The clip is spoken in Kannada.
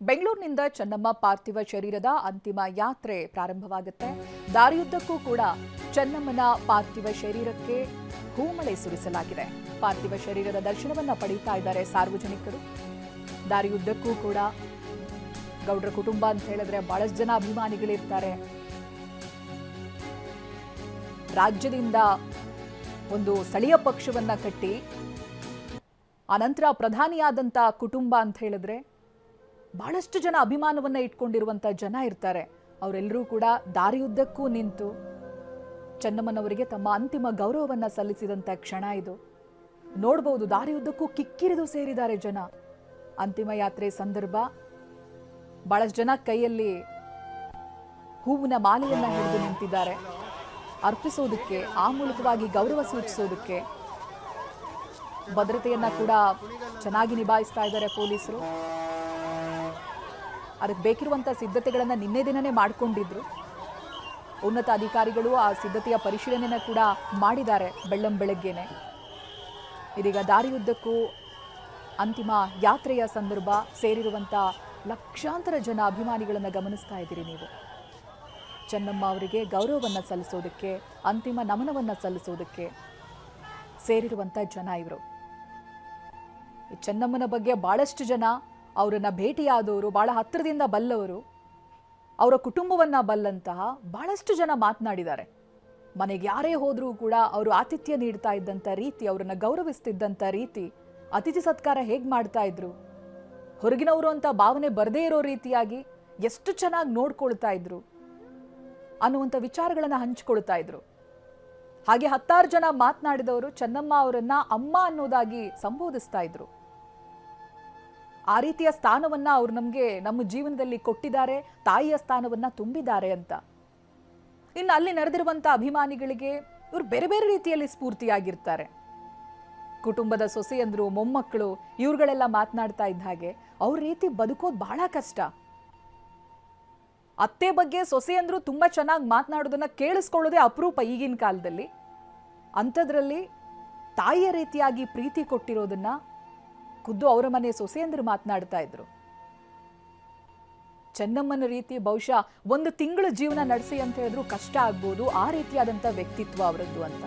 ಬೆಂಗಳೂರಿನಿಂದ ಚೆನ್ನಮ್ಮ ಪಾರ್ಥಿವ ಶರೀರದ ಅಂತಿಮ ಯಾತ್ರೆ ಪ್ರಾರಂಭವಾಗುತ್ತೆ. ದಾರಿಯುದ್ದಕ್ಕೂ ಕೂಡ ಚೆನ್ನಮ್ಮನ ಪಾರ್ಥಿವ ಶರೀರಕ್ಕೆ ಹೂಮಳೆ ಸುರಿಸಲಾಗಿದೆ. ಪಾರ್ಥಿವ ಶರೀರದ ದರ್ಶನವನ್ನ ಪಡೀತಾ ಇದ್ದಾರೆ ಸಾರ್ವಜನಿಕರು. ದಾರಿಯುದ್ದಕ್ಕೂ ಕೂಡ ಗೌಡ್ರ ಕುಟುಂಬ ಅಂತ ಹೇಳಿದ್ರೆ ಬಹಳಷ್ಟು ಜನ ಅಭಿಮಾನಿಗಳಿರ್ತಾರೆ. ರಾಜ್ಯದಿಂದ ಒಂದು ಸ್ಥಳೀಯ ಪಕ್ಷವನ್ನ ಕಟ್ಟಿ ಅನಂತರ ಪ್ರಧಾನಿಯಾದಂಥ ಕುಟುಂಬ ಅಂತ ಹೇಳಿದ್ರೆ ಬಹಳಷ್ಟು ಜನ ಅಭಿಮಾನವನ್ನ ಇಟ್ಕೊಂಡಿರುವಂತ ಜನ ಇರ್ತಾರೆ. ಅವರೆಲ್ಲರೂ ಕೂಡ ದಾರಿಯುದ್ದಕ್ಕೂ ನಿಂತು ಚೆನ್ನಮ್ಮನವರಿಗೆ ತಮ್ಮ ಅಂತಿಮ ಗೌರವವನ್ನ ಸಲ್ಲಿಸಿದಂತ ಕ್ಷಣ ಇದು. ನೋಡಬಹುದು, ದಾರಿಯುದ್ದಕ್ಕೂ ಕಿಕ್ಕಿರಿದು ಸೇರಿದ್ದಾರೆ ಜನ. ಅಂತಿಮ ಯಾತ್ರೆ ಸಂದರ್ಭ ಬಹಳಷ್ಟು ಜನ ಕೈಯಲ್ಲಿ ಹೂವಿನ ಮಾಲೆಯನ್ನ ಹಿಡಿದು ನಿಂತಿದ್ದಾರೆ. ಅರ್ಪಿಸೋದಕ್ಕೆ, ಆ ಮೂಲಕವಾಗಿ ಗೌರವ ಸೂಚಿಸೋದಕ್ಕೆ ಭದ್ರತೆಯನ್ನ ಕೂಡ ಚೆನ್ನಾಗಿ ನಿಭಾಯಿಸ್ತಾ ಇದ್ದಾರೆ ಪೊಲೀಸರು. ಅದಕ್ಕೆ ಬೇಕಿರುವಂತಹ ಸಿದ್ಧತೆಗಳನ್ನ ನಿನ್ನೆ ದಿನನೇ ಮಾಡಿಕೊಂಡಿದ್ರು. ಉನ್ನತ ಅಧಿಕಾರಿಗಳು ಆ ಸಿದ್ಧತೆಯ ಪರಿಶೀಲನೆಯನ್ನ ಕೂಡ ಮಾಡಿದ್ದಾರೆ ಬೆಳ್ಳಂಬೆಳಗ್ಗೆನೆ. ಇದೀಗ ದಾರಿಯುದ್ದಕ್ಕೂ ಅಂತಿಮ ಯಾತ್ರೆಯ ಸಂದರ್ಭ ಸೇರಿರುವಂತ ಲಕ್ಷಾಂತರ ಜನ ಅಭಿಮಾನಿಗಳನ್ನ ಗಮನಿಸ್ತಾ ಇದ್ದೀರಿ ನೀವು. ಚೆನ್ನಮ್ಮ ಅವರಿಗೆ ಗೌರವವನ್ನ ಸಲ್ಲಿಸೋದಕ್ಕೆ, ಅಂತಿಮ ನಮನವನ್ನ ಸಲ್ಲಿಸೋದಕ್ಕೆ ಸೇರಿರುವಂತ ಜನ ಇವರು. ಚೆನ್ನಮ್ಮನ ಬಗ್ಗೆ ಬಹಳಷ್ಟು ಜನ ಅವರನ್ನ ಭೇಟಿಯಾದವರು, ಬಹಳ ಹತ್ತಿರದಿಂದ ಬಲ್ಲವರು, ಅವರ ಕುಟುಂಬವನ್ನ ಬಲ್ಲಂತಹ ಬಹಳಷ್ಟು ಜನ ಮಾತನಾಡಿದ್ದಾರೆ. ಮನೆಗೆ ಯಾರೇ ಹೋದ್ರೂ ಕೂಡ ಅವರು ಆತಿಥ್ಯ ನೀಡ್ತಾ ಇದ್ದಂಥ ರೀತಿ, ಅವರನ್ನ ಗೌರವಿಸ್ತಿದ್ದಂಥ ರೀತಿ, ಅತಿಥಿ ಸತ್ಕಾರ ಹೇಗೆ ಮಾಡ್ತಾ ಇದ್ರು, ಹೊರಗಿನವರು ಅಂತ ಭಾವನೆ ಬರದೇ ಇರೋ ರೀತಿಯಾಗಿ ಎಷ್ಟು ಚೆನ್ನಾಗಿ ನೋಡ್ಕೊಳ್ತಾ ಇದ್ರು ಅನ್ನುವಂಥ ವಿಚಾರಗಳನ್ನ ಹಂಚಿಕೊಳ್ತಾ ಇದ್ರು. ಹಾಗೆ ಹತ್ತಾರು ಜನ ಮಾತನಾಡಿದವರು ಚೆನ್ನಮ್ಮ ಅವರನ್ನ ಅಮ್ಮ ಅನ್ನೋದಾಗಿ ಸಂಬೋಧಿಸ್ತಾ ಇದ್ರು. ಆ ರೀತಿಯ ಸ್ಥಾನವನ್ನ ಅವರು ನಮ್ಮ ಜೀವನದಲ್ಲಿ ಕೊಟ್ಟಿದ್ದಾರೆ, ತಾಯಿಯ ಸ್ಥಾನವನ್ನ ತುಂಬಿದ್ದಾರೆ ಅಂತ. ಇನ್ನು ಅಲ್ಲಿ ನಡೆದಿರುವಂತ ಅಭಿಮಾನಿಗಳಿಗೆ ಇವರು ಬೇರೆ ಬೇರೆ ರೀತಿಯಲ್ಲಿ ಸ್ಫೂರ್ತಿಯಾಗಿರ್ತಾರೆ. ಕುಟುಂಬದ ಸೊಸೆಯಂದ್ರು, ಮೊಮ್ಮಕ್ಕಳು ಇವ್ರುಗಳೆಲ್ಲ ಮಾತನಾಡ್ತಾ ಇದ್ದ ಹಾಗೆ ಅವ್ರ ರೀತಿ ಬದುಕೋದು ಬಹಳ ಕಷ್ಟ. ಅತ್ತೆ ಬಗ್ಗೆ ಸೊಸೆಯಂದ್ರು ತುಂಬಾ ಚೆನ್ನಾಗಿ ಮಾತನಾಡೋದನ್ನ ಕೇಳಿಸ್ಕೊಳ್ಳೋದೇ ಅಪರೂಪ ಈಗಿನ ಕಾಲದಲ್ಲಿ. ಅಂಥದ್ರಲ್ಲಿ ತಾಯಿಯ ರೀತಿಯಾಗಿ ಪ್ರೀತಿ ಕೊಟ್ಟಿರೋದನ್ನ ಖುದ್ದು ಅವರ ಮನೆ ಸೊಸೆಯಂದ್ರು ಮಾತನಾಡ್ತಾ ಇದ್ರು. ಚೆನ್ನಮ್ಮನ ರೀತಿ ಬಹುಶಃ 1 ತಿಂಗಳು ಜೀವನ ನಡೆಸಿ ಅಂತ ಹೇಳಿದ್ರು ಕಷ್ಟ ಆಗ್ಬೋದು. ಆ ರೀತಿಯಾದಂಥ ವ್ಯಕ್ತಿತ್ವ ಅವರದ್ದು ಅಂತ.